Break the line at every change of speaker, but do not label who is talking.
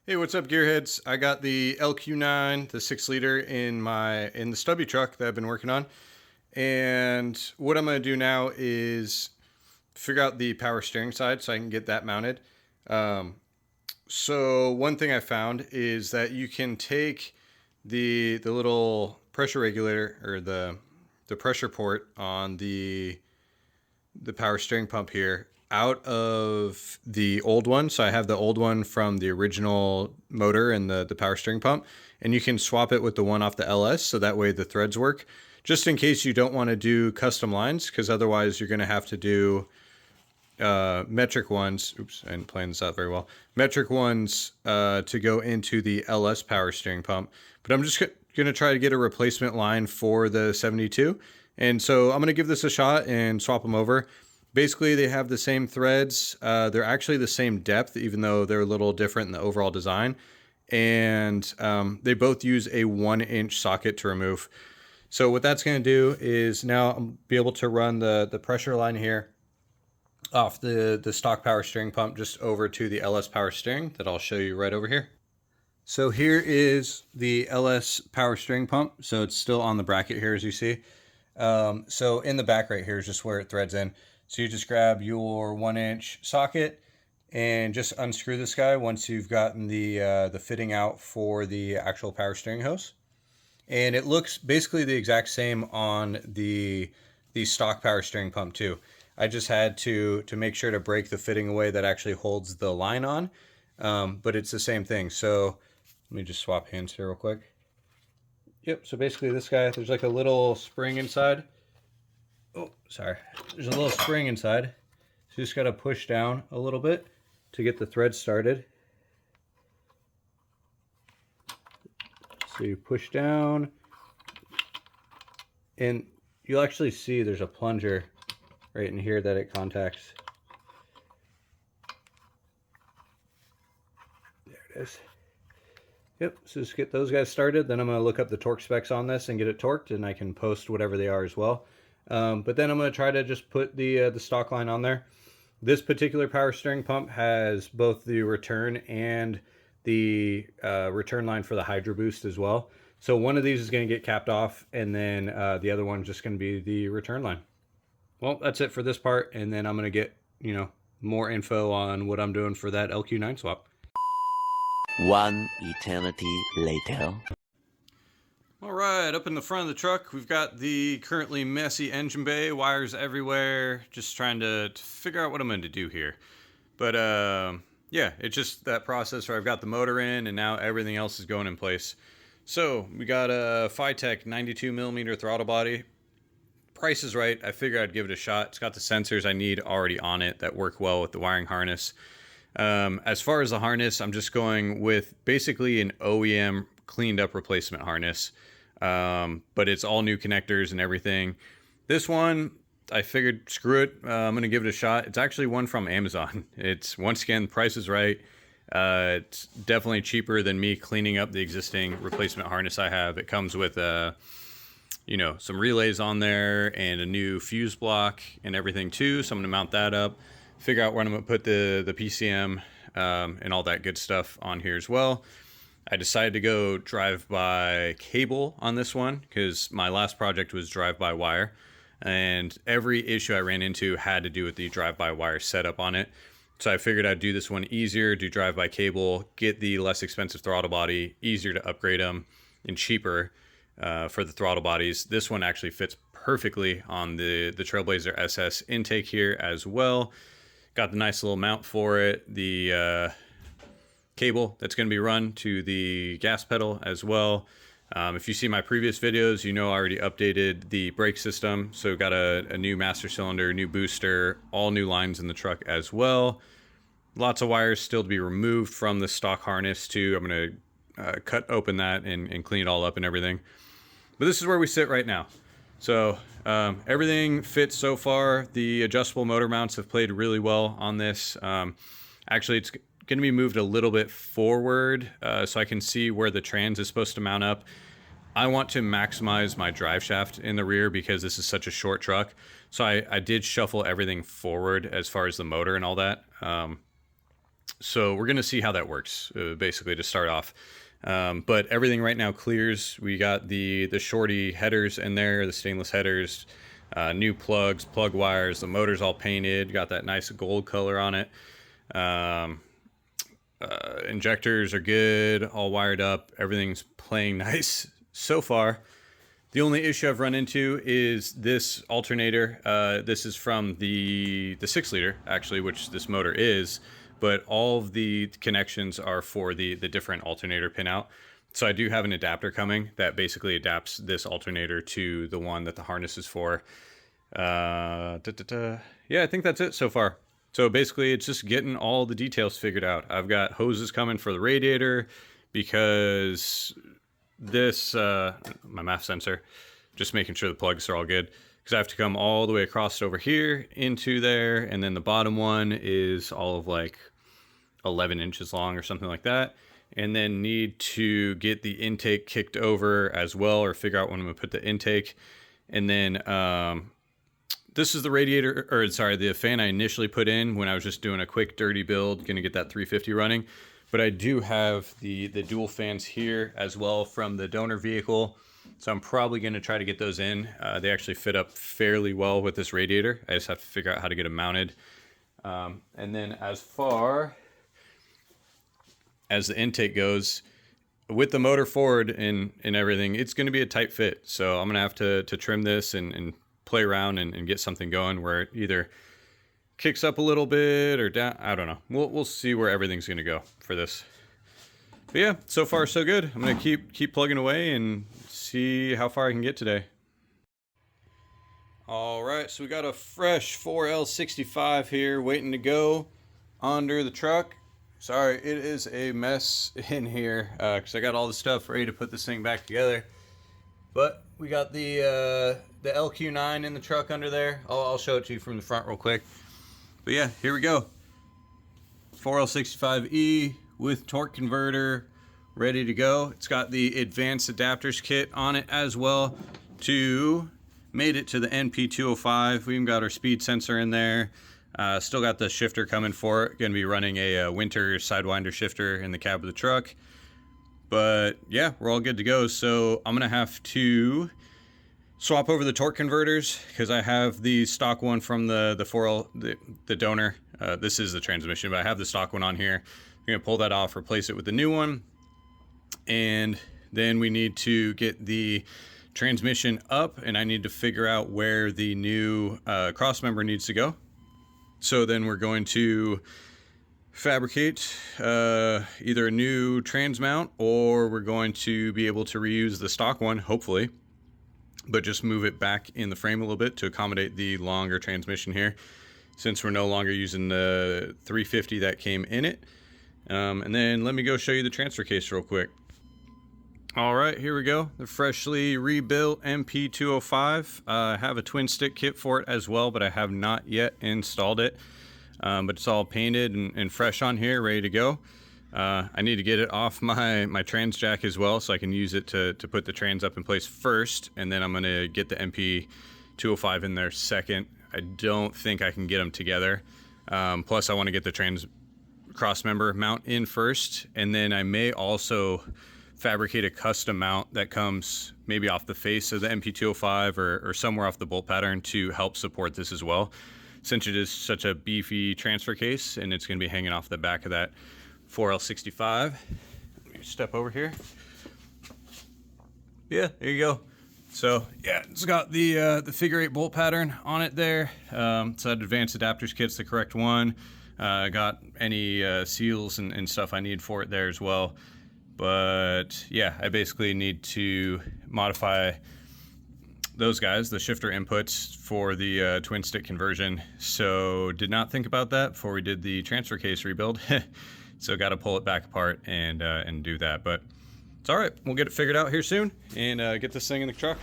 Hey, what's up, gearheads? I got the LQ9, the 6 liter in the stubby truck that I've been working on. And what I'm going to do now is figure out the power steering side so I can get that mounted. So one thing I found is that you can take the little pressure regulator, or the pressure port on the power steering pump here, out of the old one. So I have the old one from the original motor and the power steering pump, and you can swap it with the one off the LS, so that way the threads work, just in case you don't want to do custom lines, because otherwise you're going to have to do metric ones. Oops, I didn't plan this out very well. Metric ones to go into the LS power steering pump. But I'm just going to try to get a replacement line for the 72. And so I'm going to give this a shot and swap them over. Basically, they have the same threads. They're actually the same depth, even though they're a little different in the overall design. And they both use a 1-inch socket to remove. So what that's going to do is now I'll be able to run the pressure line here off the stock power steering pump just over to the LS power steering that I'll show you right over here. So here is the LS power steering pump. So it's still on the bracket here, as you see. So in the back right here is just where it threads in. So you just grab your 1-inch socket and just unscrew this guy once you've gotten the fitting out for the actual power steering hose. And it looks basically the exact same on the stock power steering pump too. I just had to make sure to break the fitting away that actually holds the line on, but it's the same thing. So let me just swap hands here real quick. Yep, so basically this guy, there's like a little spring inside. Oh, sorry. There's a little spring inside. So you just got to push down a little bit to get the thread started. So you push down, and you'll actually see there's a plunger right in here that it contacts. There it is. Yep, so just get those guys started. Then I'm going to look up the torque specs on this and get it torqued, and I can post whatever they are as well. But then I'm going to try to just put the stock line on there. This particular power steering pump has both the return and the return line for the Hydro Boost as well. So one of these is going to get capped off, and then the other one's just going to be the return line. Well, that's it for this part, and then I'm going to get, more info on what I'm doing for that LQ9 swap.
One eternity later.
All right, up in the front of the truck, we've got the currently messy engine bay, wires everywhere, just trying to figure out what I'm going to do here. But yeah, it's just that process where I've got the motor in and now everything else is going in place. So we got a Phytech 92mm throttle body. Price is right. I figured I'd give it a shot. It's got the sensors I need already on it that work well with the wiring harness. As far as the harness, I'm just going with basically an OEM cleaned up replacement harness. But it's all new connectors and everything. This one, I figured, screw it. I'm going to give it a shot. It's actually one from Amazon. It's, once again, price is right. It's definitely cheaper than me cleaning up the existing replacement harness I have. It comes with some relays on there and a new fuse block and everything too. So I'm gonna mount that up, figure out where I'm gonna put the PCM and all that good stuff on here as well. I decided to go drive-by cable on this one because my last project was drive-by wire, and every issue I ran into had to do with the drive-by wire setup on it. So I figured I'd do this one easier, do drive-by cable, get the less expensive throttle body, easier to upgrade them, and cheaper for the throttle bodies. This one actually fits perfectly on the Trailblazer SS intake here as well. Got the nice little mount for it. The cable that's going to be run to the gas pedal as well. If you see my previous videos, I already updated the brake system. So got a new master cylinder, new booster, all new lines in the truck as well. Lots of wires still to be removed from the stock harness too. I'm going to cut open that and clean it all up and everything. But this is where we sit right now. So everything fits so far. The adjustable motor mounts have played really well on this. Actually, it's going to be moved a little bit forward so I can see where the trans is supposed to mount up. I want to maximize my drive shaft in the rear because this is such a short truck. So I did shuffle everything forward as far as the motor and all that. So we're going to see how that works, basically, to start off. But everything right now clears. We got the shorty headers in there, the stainless headers, new plugs, plug wires, the motor's all painted, got that nice gold color on it. Injectors are good, all wired up, everything's playing nice so far. The only issue I've run into is this alternator. This is from the 6-liter, actually, which this motor is, but all of the connections are for the different alternator pinout. So I do have an adapter coming that basically adapts this alternator to the one that the harness is for. Yeah, I think that's it so far. So basically it's just getting all the details figured out. I've got hoses coming for the radiator because this, my MAF sensor, just making sure the plugs are all good, because I have to come all the way across over here into there, and then the bottom one is all of like 11 inches long or something like that, and then need to get the intake kicked over as well, or figure out when I'm gonna put the intake. And then this is the radiator, or sorry, the fan I initially put in when I was just doing a quick dirty build, gonna get that 350 running. But I do have the dual fans here as well from the donor vehicle, so I'm probably going to try to get those in. They actually fit up fairly well with this radiator. I just have to figure out how to get them mounted. And then as far as the intake goes, with the motor forward and everything, it's going to be a tight fit. So I'm going to have to trim this and play around and get something going where it either kicks up a little bit or down. I don't know. We'll see where everything's going to go for this. But yeah, so far so good. I'm going to keep plugging away and see how far I can get today. All right, so we got a fresh 4L65 here waiting to go under the truck. Sorry, it is a mess in here because I got all the stuff ready to put this thing back together. But we got the LQ9 in the truck under there. I'll show it to you from the front real quick. But yeah, here we go. 4L65E with torque converter ready to go. It's got the advanced adapters kit on it as well to made it to the NP205. We even got our speed sensor in there. Still got the shifter coming for it. Going to be running a winter sidewinder shifter in the cab of the truck. But yeah, we're all good to go. So I'm going to have to swap over the torque converters because I have the stock one from the 4L, the donor. This is the transmission, but I have the stock one on here. I'm going to pull that off, replace it with the new one. And then we need to get the transmission up, and I need to figure out where the new cross member needs to go. So then we're going to fabricate either a new trans mount, or we're going to be able to reuse the stock one, hopefully, but just move it back in the frame a little bit to accommodate the longer transmission here, since we're no longer using the 350 that came in it. And then let me go show you the transfer case real quick. All right, here we go. The freshly rebuilt MP205. I have a twin stick kit for it as well, but I have not yet installed it. But it's all painted and fresh on here, ready to go. I need to get it off my trans jack as well, so I can use it to put the trans up in place first, and then I'm gonna get the MP205 in there second. I don't think I can get them together. Plus I wanna get the trans cross member mount in first, and then I may also fabricate a custom mount that comes maybe off the face of the MP205 or somewhere off the bolt pattern to help support this as well, since it is such a beefy transfer case and it's going to be hanging off the back of that 4L65. Let me step over here. Yeah, there you go. So yeah, it's got the figure 8 bolt pattern on it there. So that advanced adapters kit's the correct one. Got any seals and stuff I need for it there as well. But yeah, I basically need to modify those guys, the shifter inputs for the twin stick conversion. So did not think about that before we did the transfer case rebuild. So got to pull it back apart and do that. But it's all right. We'll get it figured out here soon and get this thing in the truck.